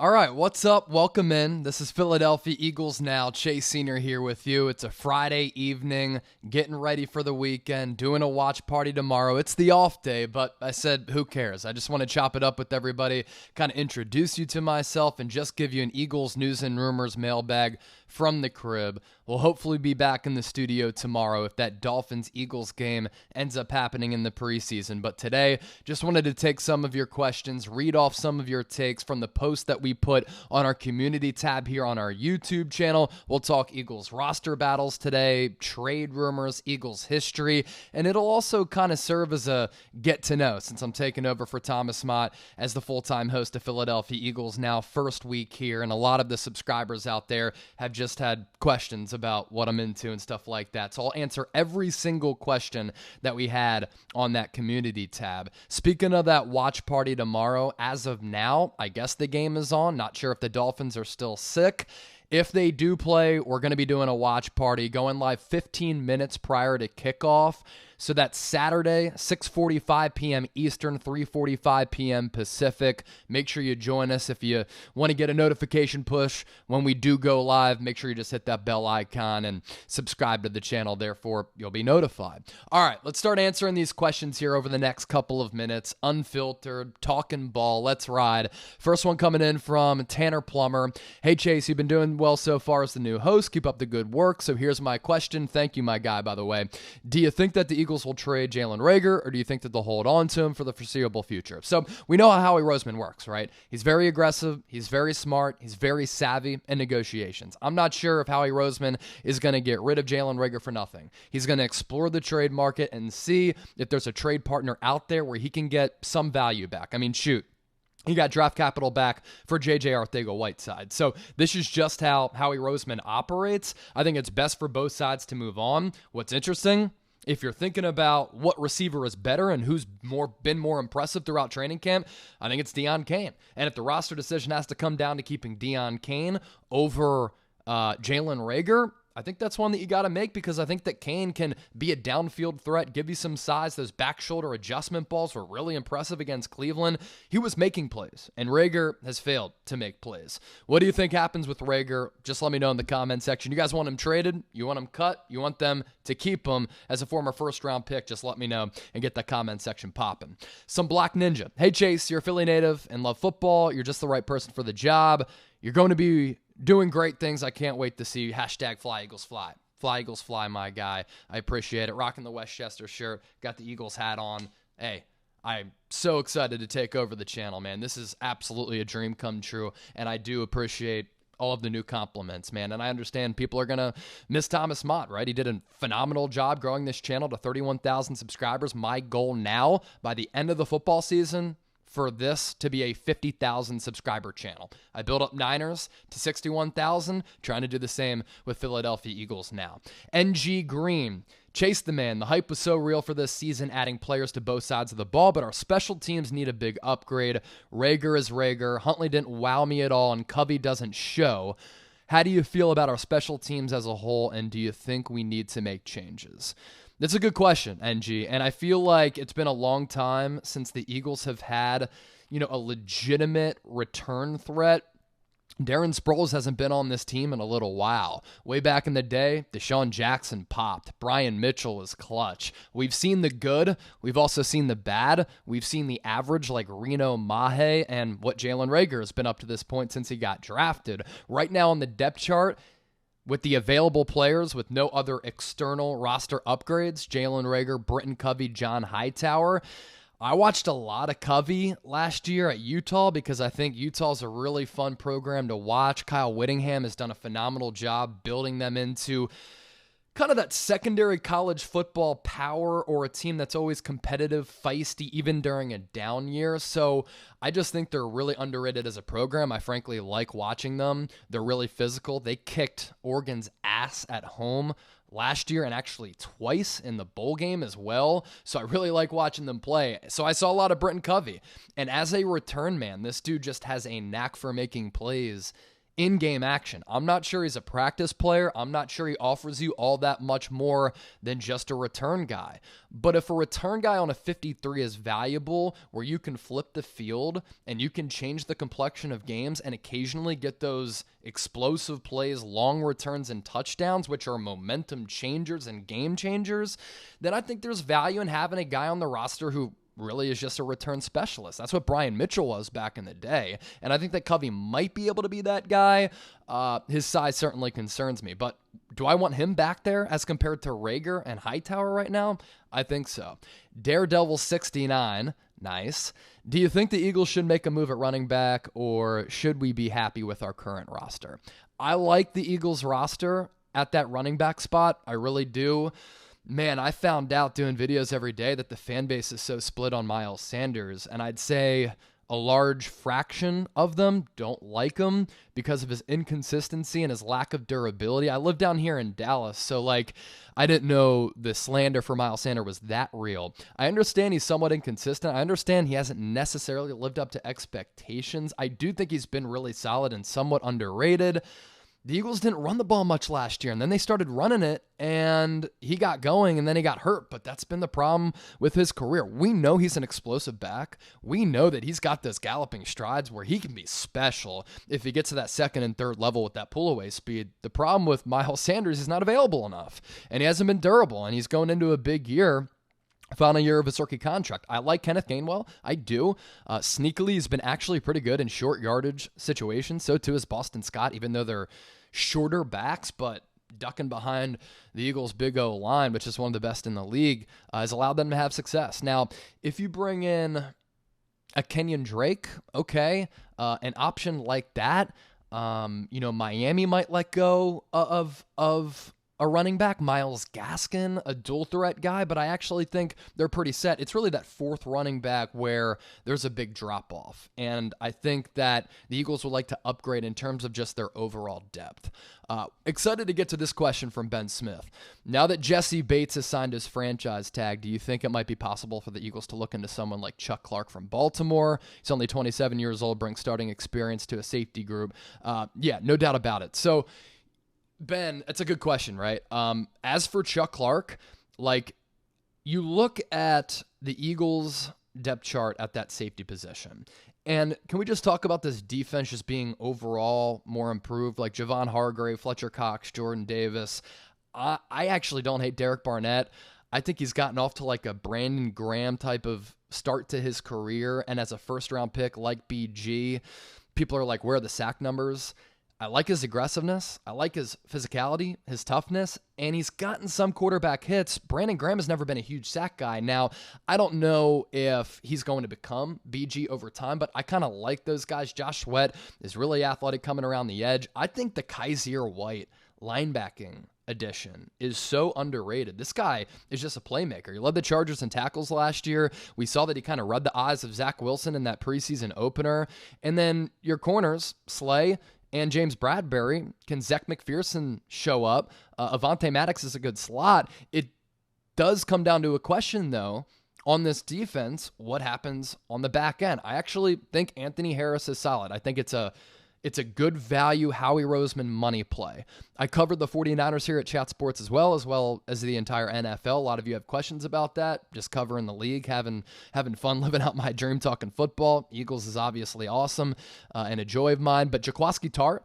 All right, what's up? Welcome in. This is Philadelphia Eagles Now. Chase Sr. here with you. It's a Friday evening, getting ready for the weekend, doing a watch party tomorrow. It's the off day, but I said, who cares? I just want to chop it up with everybody, kind of introduce you to myself, and just give you an Eagles news and rumors mailbag from the crib. We'll hopefully be back in the studio tomorrow if that Dolphins-Eagles game ends up happening in the preseason. But today, just wanted to take some of your questions, read off some of your takes from the post that we put on our community tab here on our YouTube channel. We'll talk Eagles roster battles today, trade rumors, Eagles history, and it'll also kind of serve as a get to know since I'm taking over for Thomas Mott as the full-time host of Philadelphia Eagles Now first week here, and a lot of the subscribers out there have just had questions about what I'm into and stuff like that. So I'll answer every single question that we had on that community tab. Speaking of that watch party tomorrow, as of now, I guess the game is on. Not sure if the Dolphins are still sick. If they do play, we're going to be doing a watch party going live 15 minutes prior to kickoff. So that's Saturday, 6:45 p.m. Eastern, 3:45 p.m. Pacific. Make sure you join us. If you want to get a notification push when we do go live, make sure you just hit that bell icon and subscribe to the channel. Therefore, you'll be notified. All right, let's start answering these questions here over the next couple of minutes. Unfiltered, talking ball. Let's ride. First one coming in from Tanner Plummer. Hey, Chase, you've been doing well so far as the new host. Keep up the good work. So here's my question. Thank you, my guy, by the way. Do you think that the Eagles will trade Jalen Reagor, or do you think that they'll hold on to him for the foreseeable future? So we know how Howie Roseman works, right? He's very aggressive, he's very smart, he's very savvy in negotiations. I'm not sure if Howie Roseman is going to get rid of Jalen Reagor for nothing. He's going to explore the trade market and see if there's a trade partner out there where he can get some value back. I mean, shoot. He got draft capital back for J.J. Arcega-Whiteside. So this is just how Howie Roseman operates. I think it's best for both sides to move on. What's interesting, if you're thinking about what receiver is better and who's been more impressive throughout training camp, I think it's Deon Cain. And if the roster decision has to come down to keeping Deon Cain over Jalen Reagor, I think that's one that you got to make, because I think that Cain can be a downfield threat, give you some size. Those back shoulder adjustment balls were really impressive against Cleveland. He was making plays, and Reagor has failed to make plays. What do you think happens with Reagor? Just let me know in the comment section. You guys want him traded? You want him cut? You want them to keep him as a former first-round pick? Just let me know and get that comment section popping. Some Black Ninja. Hey, Chase, you're a Philly native and love football. You're just the right person for the job. You're going to be doing great things. I can't wait to see you. Hashtag Fly Eagles Fly. Fly Eagles Fly, my guy. I appreciate it. Rocking the Westchester shirt. Got the Eagles hat on. Hey, I'm so excited to take over the channel, man. This is absolutely a dream come true, and I do appreciate all of the new compliments, man. And I understand people are going to miss Thomas Mott, right? He did a phenomenal job growing this channel to 31,000 subscribers. My goal now, by the end of the football season, for this to be a 50,000 subscriber channel. I built up Niners to 61,000, trying to do the same with Philadelphia Eagles now. NG Green, Chase the man. The hype was so real for this season, adding players to both sides of the ball, but our special teams need a big upgrade. Reagor is Reagor. Huntley didn't wow me at all, and Covey doesn't show. How do you feel about our special teams as a whole, and do you think we need to make changes? That's a good question, NG, and I feel like it's been a long time since the Eagles have had, a legitimate return threat. Darren Sproles hasn't been on this team in a little while. Way back in the day, Deshaun Jackson popped. Brian Mitchell was clutch. We've seen the good. We've also seen the bad. We've seen the average like Reno Mahe and what Jalen Reagor has been up to this point since he got drafted. Right now on the depth chart, with the available players, with no other external roster upgrades, Jalen Reagor, Britton Covey, John Hightower. I watched a lot of Covey last year at Utah because I think Utah's a really fun program to watch. Kyle Whittingham has done a phenomenal job building them into kind of that secondary college football power, or a team that's always competitive, feisty, even during a down year. So I just think they're really underrated as a program. I frankly like watching them. They're really physical. They kicked Oregon's ass at home last year, and actually twice in the bowl game as well. So I really like watching them play. So I saw a lot of Britton Covey. And as a return man, this dude just has a knack for making plays in-game action. I'm not sure he's a practice player. I'm not sure he offers you all that much more than just a return guy. But if a return guy on a 53 is valuable, where you can flip the field and you can change the complexion of games and occasionally get those explosive plays, long returns, and touchdowns, which are momentum changers and game changers, then I think there's value in having a guy on the roster who really is just a return specialist. That's what Brian Mitchell was back in the day. And I think that Covey might be able to be that guy. His size certainly concerns me. But do I want him back there as compared to Reagor and Hightower right now? I think so. Daredevil 69. Nice. Do you think the Eagles should make a move at running back, or should we be happy with our current roster? I like the Eagles roster at that running back spot. I really do. Man, I found out doing videos every day that the fan base is so split on Miles Sanders, and I'd say a large fraction of them don't like him because of his inconsistency and his lack of durability. I live down here in Dallas, so I didn't know the slander for Miles Sanders was that real. I understand he's somewhat inconsistent. I understand he hasn't necessarily lived up to expectations. I do think he's been really solid and somewhat underrated. The Eagles didn't run the ball much last year, and then they started running it, and he got going, and then he got hurt, but that's been the problem with his career. We know he's an explosive back. We know that he's got those galloping strides where he can be special if he gets to that second and third level with that pull-away speed. The problem with Miles Sanders is not available enough, and he hasn't been durable, and he's going into a big year. Final year of his rookie contract. I like Kenneth Gainwell. I do. Sneakily, he's been actually pretty good in short yardage situations. So too is Boston Scott, even though they're shorter backs, but ducking behind the Eagles' big O line, which is one of the best in the league, has allowed them to have success. Now, if you bring in a Kenyon Drake, okay, an option like that, Miami might let go of a running back, Myles Gaskin, a dual threat guy, but I actually think they're pretty set. It's really that fourth running back where there's a big drop off. And I think that the Eagles would like to upgrade in terms of just their overall depth. Excited to get to this question from Ben Smith. Now that Jesse Bates has signed his franchise tag, do you think it might be possible for the Eagles to look into someone like Chuck Clark from Baltimore? He's only 27 years old, brings starting experience to a safety group. Yeah, no doubt about it. So, Ben, it's a good question, right? As for Chuck Clark, you look at the Eagles' depth chart at that safety position, and can we just talk about this defense just being overall more improved? Like Javon Hargrave, Fletcher Cox, Jordan Davis. I actually don't hate Derek Barnett. I think he's gotten off to a Brandon Graham type of start to his career, and as a first-round pick like BG, people are like, where are the sack numbers? I like his aggressiveness. I like his physicality, his toughness, and he's gotten some quarterback hits. Brandon Graham has never been a huge sack guy. Now, I don't know if he's going to become BG over time, but I kind of like those guys. Josh Sweat is really athletic coming around the edge. I think the Kaiser White linebacking addition is so underrated. This guy is just a playmaker. He led the Chargers in tackles last year. We saw that he kind of read the eyes of Zach Wilson in that preseason opener. And then your corners, Slay and James Bradbury. Can Zach McPherson show up? Avonte Maddox is a good slot. It does come down to a question, though, on this defense, what happens on the back end? I actually think Anthony Harris is solid. I think it's a good value Howie Roseman money play. I covered the 49ers here at Chat Sports as well as the entire NFL. A lot of you have questions about that. Just covering the league, having fun, living out my dream, talking football. Eagles is obviously awesome and a joy of mine. But Jaquiski Tartt,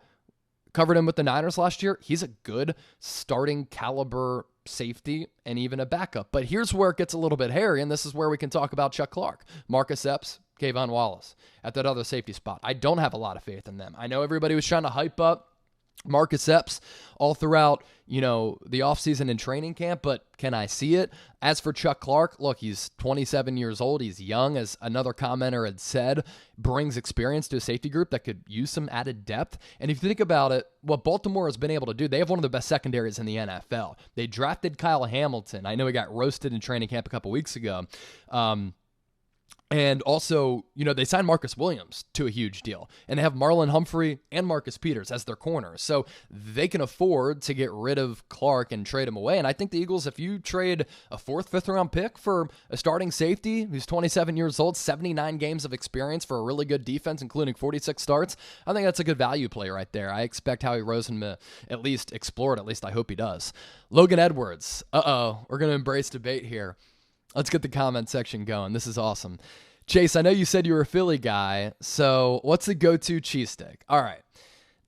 covered him with the Niners last year. He's a good starting caliber safety and even a backup. But here's where it gets a little bit hairy, and this is where we can talk about Chuck Clark, Marcus Epps, Kayvon Wallace at that other safety spot. I don't have a lot of faith in them. I know everybody was trying to hype up Marcus Epps all throughout, the offseason and training camp, but can I see it? As for Chuck Clark, look, he's 27 years old. He's young, as another commenter had said, brings experience to a safety group that could use some added depth. And if you think about it, what Baltimore has been able to do, they have one of the best secondaries in the NFL. They drafted Kyle Hamilton. I know he got roasted in training camp a couple weeks ago. And also, they signed Marcus Williams to a huge deal. And they have Marlon Humphrey and Marcus Peters as their corners. So they can afford to get rid of Clark and trade him away. And I think the Eagles, if you trade a 4th, 5th round pick for a starting safety who's 27 years old, 79 games of experience for a really good defense, including 46 starts, I think that's a good value play right there. I expect Howie Rosen to at least explore it. At least I hope he does. Logan Edwards. We're going to embrace debate here. Let's get the comment section going. This is awesome. Chase, I know you said you were a Philly guy, so what's the go-to cheesesteak? All right.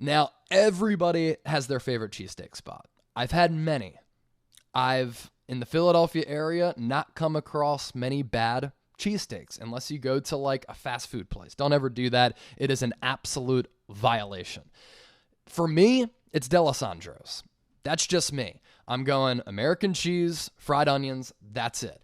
Now, everybody has their favorite cheesesteak spot. I've had many. I've, in the Philadelphia area, not come across many bad cheesesteaks unless you go to like a fast food place. Don't ever do that. It is an absolute violation. For me, it's D'Alessandro's. That's just me. I'm going American cheese, fried onions, that's it.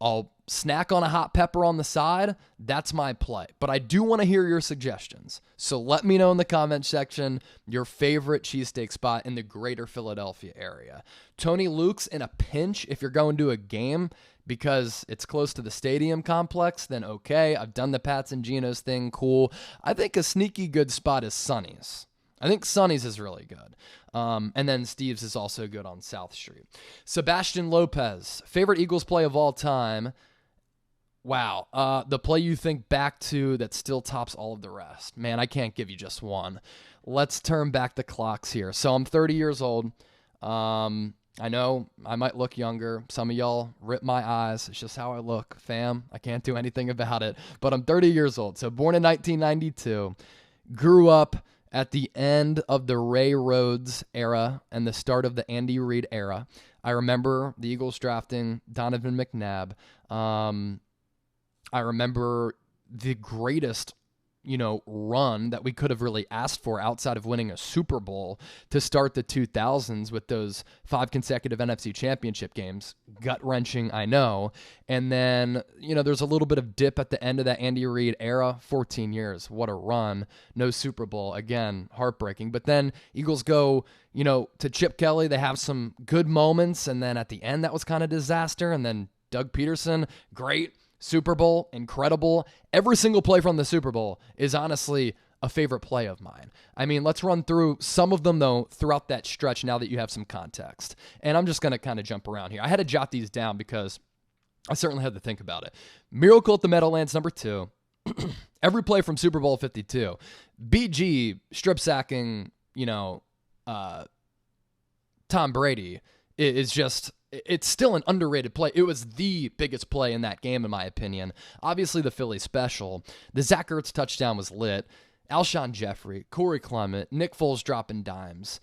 I'll snack on a hot pepper on the side. That's my play. But I do want to hear your suggestions. So let me know in the comment section your favorite cheesesteak spot in the greater Philadelphia area. Tony Luke's in a pinch if you're going to a game because it's close to the stadium complex, then okay. I've done the Pats and Geno's thing. Cool. I think a sneaky good spot is Sonny's. I think Sonny's is really good. And then Steve's is also good on South Street. Sebastian Lopez, favorite Eagles play of all time. Wow. The play you think back to that still tops all of the rest. Man, I can't give you just one. Let's turn back the clocks here. So I'm 30 years old. I know I might look younger. Some of y'all rip my eyes. It's just how I look, fam. I can't do anything about it. But I'm 30 years old. So born in 1992. Grew up at the end of the Ray Rhodes era and the start of the Andy Reid era. I remember the Eagles drafting Donovan McNabb. I remember the greatest, run that we could have really asked for outside of winning a Super Bowl to start the 2000s with those 5 consecutive NFC championship games. Gut-wrenching, I know. And then, there's a little bit of dip at the end of that Andy Reid era. 14 years. What a run. No Super Bowl. Again, heartbreaking. But then Eagles go, to Chip Kelly. They have some good moments. And then at the end, that was kind of disaster. And then Doug Peterson, great. Super Bowl, incredible. Every single play from the Super Bowl is honestly a favorite play of mine. I mean, let's run through some of them, though, throughout that stretch now that you have some context. And I'm just going to kind of jump around here. I had to jot these down because I certainly had to think about it. Miracle at the Meadowlands, number 2. Every play from Super Bowl 52. BG strip sacking, Tom Brady is just... It's still an underrated play. It was the biggest play in that game, in my opinion. Obviously, the Philly special. The Zach Ertz touchdown was lit. Alshon Jeffrey, Corey Clement, Nick Foles dropping dimes.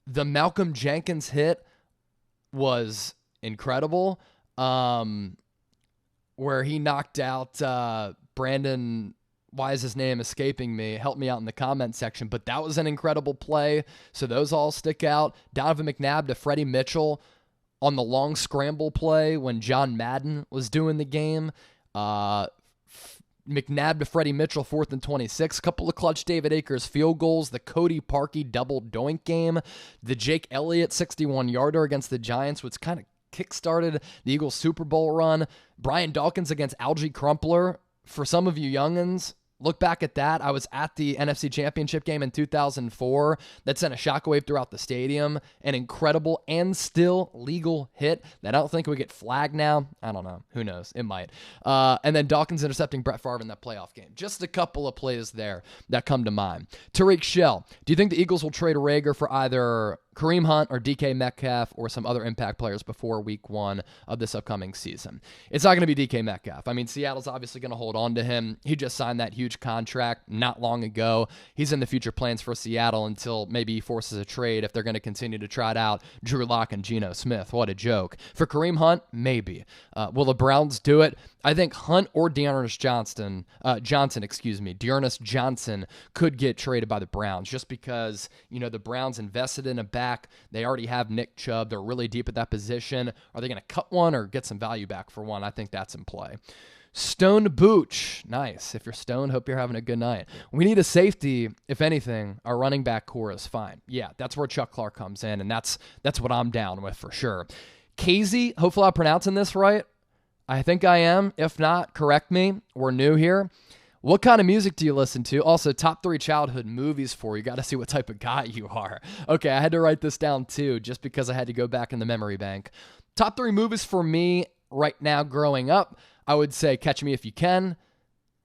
The Malcolm Jenkins hit was incredible, where he knocked out Brandon... Why is his name escaping me? Help me out in the comment section. But that was an incredible play. So those all stick out. Donovan McNabb to Freddie Mitchell on the long scramble play when John Madden was doing the game. McNabb to Freddie Mitchell, 4th and 26. Couple of clutch David Akers field goals. The Cody Parkey double doink game. The Jake Elliott 61-yarder against the Giants, which kind of kickstarted the Eagles Super Bowl run. Brian Dawkins against Algie Crumpler. For some of you youngins, look back at that. I was at the NFC Championship game in 2004 that sent a shockwave throughout the stadium. An incredible and still legal hit that I don't think would get flagged now. I don't know. Who knows? It might. And then Dawkins intercepting Brett Favre in that playoff game. Just a couple of plays there that come to mind. Tariq Shell, do you think the Eagles will trade Reagor for either Kareem Hunt or DK Metcalf or some other impact players before week 1 of this upcoming season? It's not going to be DK Metcalf. I mean, Seattle's obviously going to hold on to him. He just signed that huge contract not long ago. He's in the future plans for Seattle until maybe he forces a trade if they're going to continue to trot out Drew Lock and Geno Smith. What a joke. For Kareem Hunt, maybe. Will the Browns do it? I think Hunt or Dearness Johnson could get traded by the Browns just because, the Browns invested in a back. They already have Nick Chubb. They're really deep at that position. Are they going to cut one or get some value back for one? I think that's in play. Stoned Booch. Nice. If you're stoned, hope you're having a good night. We need a safety. If anything, our running back core is fine. Yeah, that's where Chuck Clark comes in, and that's what I'm down with for sure. Casey, hopefully I'm pronouncing this right. I think I am. If not, correct me. We're new here. What kind of music do you listen to? Also, top 3 childhood movies for you. Got to see what type of guy you are. Okay, I had to write this down too, just because I had to go back in the memory bank. Top 3 movies for me right now growing up, I would say Catch Me If You Can,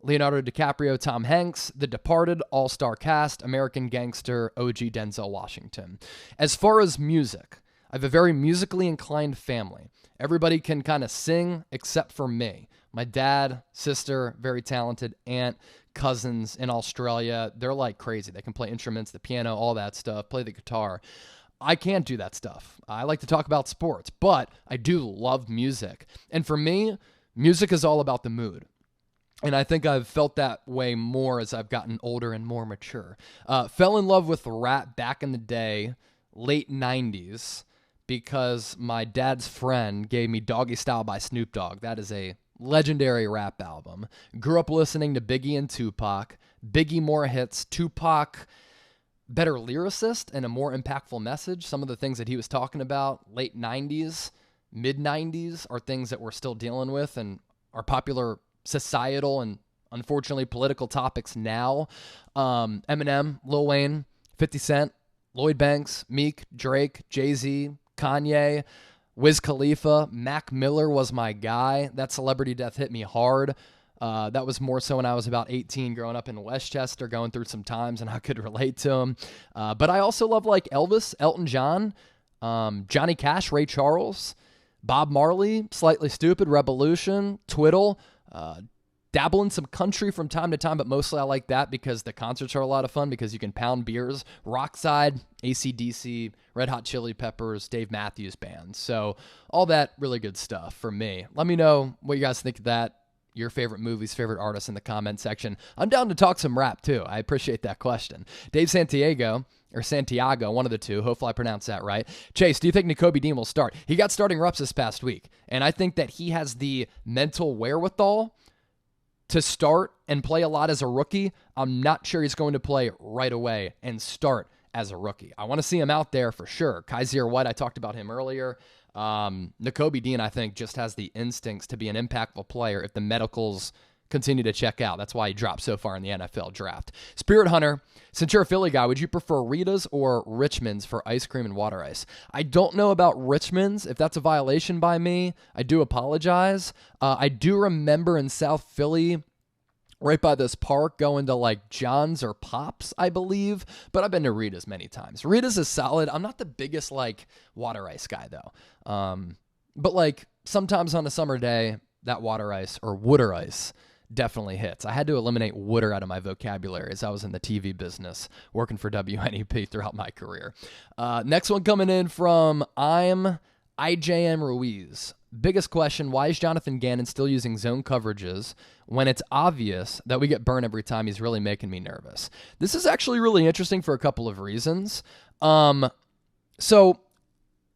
Leonardo DiCaprio, Tom Hanks, The Departed, all-star cast, American Gangster, OG Denzel Washington. As far as music, I have a very musically inclined family. Everybody can kind of sing except for me. My dad, sister, very talented, aunt, cousins in Australia, they're like crazy. They can play instruments, the piano, all that stuff, play the guitar. I can't do that stuff. I like to talk about sports, but I do love music. And for me, music is all about the mood. And I think I've felt that way more as I've gotten older and more mature. Fell in love with rap back in the day, late 90s, because my dad's friend gave me Doggy Style by Snoop Dogg. That is a legendary rap album. Grew up listening to Biggie and Tupac. Biggie more hits. Tupac, better lyricist and a more impactful message. Some of the things that he was talking about late 90s, mid 90s are things that we're still dealing with and are popular societal and unfortunately political topics now. Eminem, Lil Wayne, 50 Cent, Lloyd Banks, Meek, Drake, Jay-Z, Kanye, Wiz Khalifa, Mac Miller was my guy. That celebrity death hit me hard. That was more so when I was about 18, growing up in Westchester, going through some times, and I could relate to him. But I also love like Elvis, Elton John, Johnny Cash, Ray Charles, Bob Marley, Slightly Stupid, Revolution, Twiddle, dabble in some country from time to time, but mostly I like that because the concerts are a lot of fun because you can pound beers. Rockside, AC/DC, Red Hot Chili Peppers, Dave Matthews Band. So all that really good stuff for me. Let me know what you guys think of that. Your favorite movies, favorite artists in the comment section. I'm down to talk some rap too. I appreciate that question. Dave Santiago, one of the two. Hopefully I pronounced that right. Chase, do you think Nakobe Dean will start? He got starting reps this past week, and I think that he has the mental wherewithal to start and play a lot as a rookie. I'm not sure he's going to play right away and start as a rookie. I want to see him out there for sure. Kaiser White, I talked about him earlier. Nakobe Dean, I think, just has the instincts to be an impactful player if the medicals continue to check out. That's why he dropped so far in the NFL draft. Spirit Hunter, since you're a Philly guy, would you prefer Rita's or Richmond's for ice cream and water ice? I don't know about Richmond's. If that's a violation by me, I do apologize. I do remember in South Philly, right by this park, going to like John's or Pop's, I believe. But I've been to Rita's many times. Rita's is solid. I'm not the biggest like water ice guy though. But like sometimes on a summer day, that water ice or wooder ice definitely hits. I had to eliminate wooder out of my vocabulary as I was in the TV business working for WNEP throughout my career. Next one coming in from IJM Ruiz. Biggest question, why is Jonathan Gannon still using zone coverages when it's obvious that we get burned every time? He's really making me nervous. This is actually really interesting for a couple of reasons. So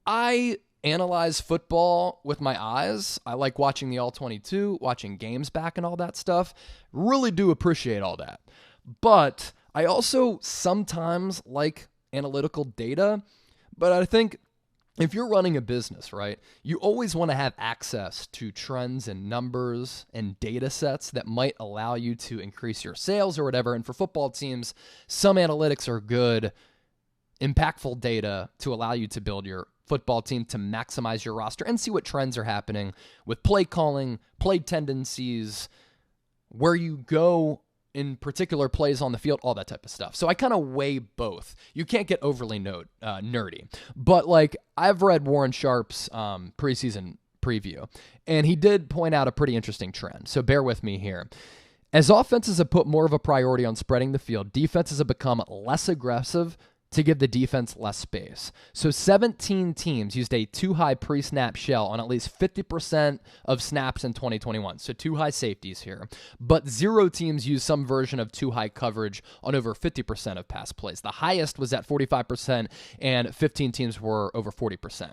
I analyze football with my eyes. I like watching the All-22, watching games back and all that stuff. Really do appreciate all that. But I also sometimes like analytical data, but I think if you're running a business, right, you always want to have access to trends and numbers and data sets that might allow you to increase your sales or whatever. And for football teams, some analytics are good, impactful data to allow you to build your football team to maximize your roster and see what trends are happening with play calling, play tendencies, where you go in particular plays on the field, all that type of stuff. So I kind of weigh both. You can't get overly nerdy. But like I've read Warren Sharp's preseason preview, and he did point out a pretty interesting trend. So bear with me here. As offenses have put more of a priority on spreading the field, defenses have become less aggressive to give the defense less space. So 17 teams used a too-high pre-snap shell on at least 50% of snaps in 2021. So too-high safeties here. But 0 teams used some version of too-high coverage on over 50% of pass plays. The highest was at 45%, and 15 teams were over 40%.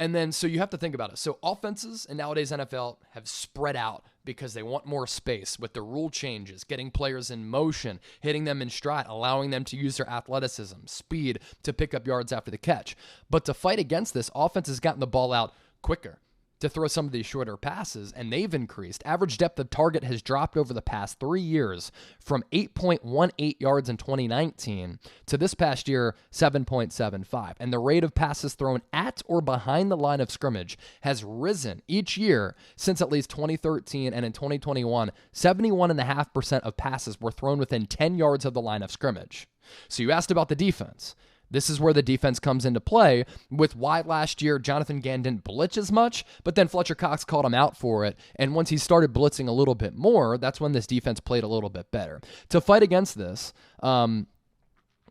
And then, so you have to think about it. So offenses in nowadays NFL have spread out because they want more space with the rule changes, getting players in motion, hitting them in stride, allowing them to use their athleticism, speed to pick up yards after the catch. But to fight against this, offense has gotten the ball out quicker to throw some of these shorter passes, and they've increased. Average depth of target has dropped over the past 3 years from 8.18 yards in 2019 to this past year, 7.75. And the rate of passes thrown at or behind the line of scrimmage has risen each year since at least 2013, and in 2021, 71.5% of passes were thrown within 10 yards of the line of scrimmage. So you asked about the defense. This is where the defense comes into play with why last year Jonathan Gann didn't blitz as much, but then Fletcher Cox called him out for it. And once he started blitzing a little bit more, that's when this defense played a little bit better. To fight against this,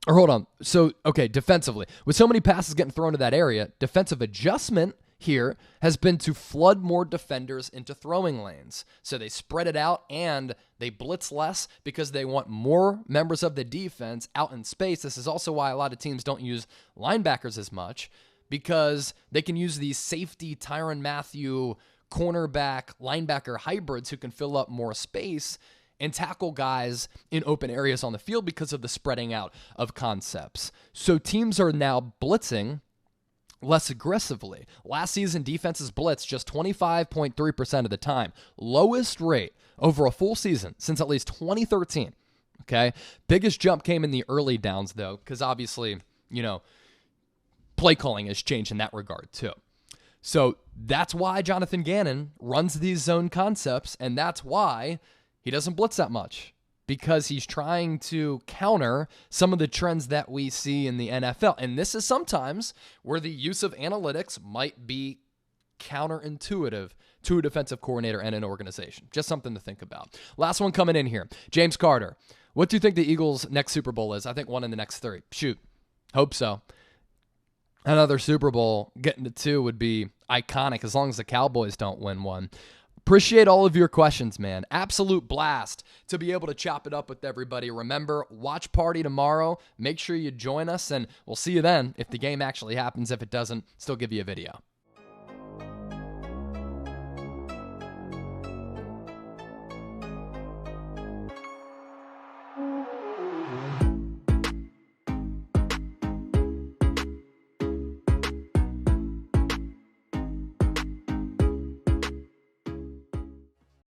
defensively, with so many passes getting thrown to that area, defensive adjustment here has been to flood more defenders into throwing lanes. So they spread it out and they blitz less because they want more members of the defense out in space. This is also why a lot of teams don't use linebackers as much, because they can use these safety Tyrann Mathieu cornerback linebacker hybrids who can fill up more space and tackle guys in open areas on the field because of the spreading out of concepts. So teams are now blitzing less aggressively. Last season, defenses blitzed just 25.3% of the time. Lowest rate over a full season since at least 2013. Okay? Biggest jump came in the early downs, though, because obviously, play calling has changed in that regard, too. So that's why Jonathan Gannon runs these zone concepts, and that's why he doesn't blitz that much, because he's trying to counter some of the trends that we see in the NFL. And this is sometimes where the use of analytics might be counterintuitive to a defensive coordinator and an organization. Just something to think about. Last one coming in here. James Carter. What do you think the Eagles' next Super Bowl is? I think one in the next 3. Shoot. Hope so. Another Super Bowl, getting to 2 would be iconic as long as the Cowboys don't win one. Appreciate all of your questions, man. Absolute blast to be able to chop it up with everybody. Remember, watch party tomorrow. Make sure you join us, and we'll see you then. If the game actually happens, if it doesn't, still give you a video.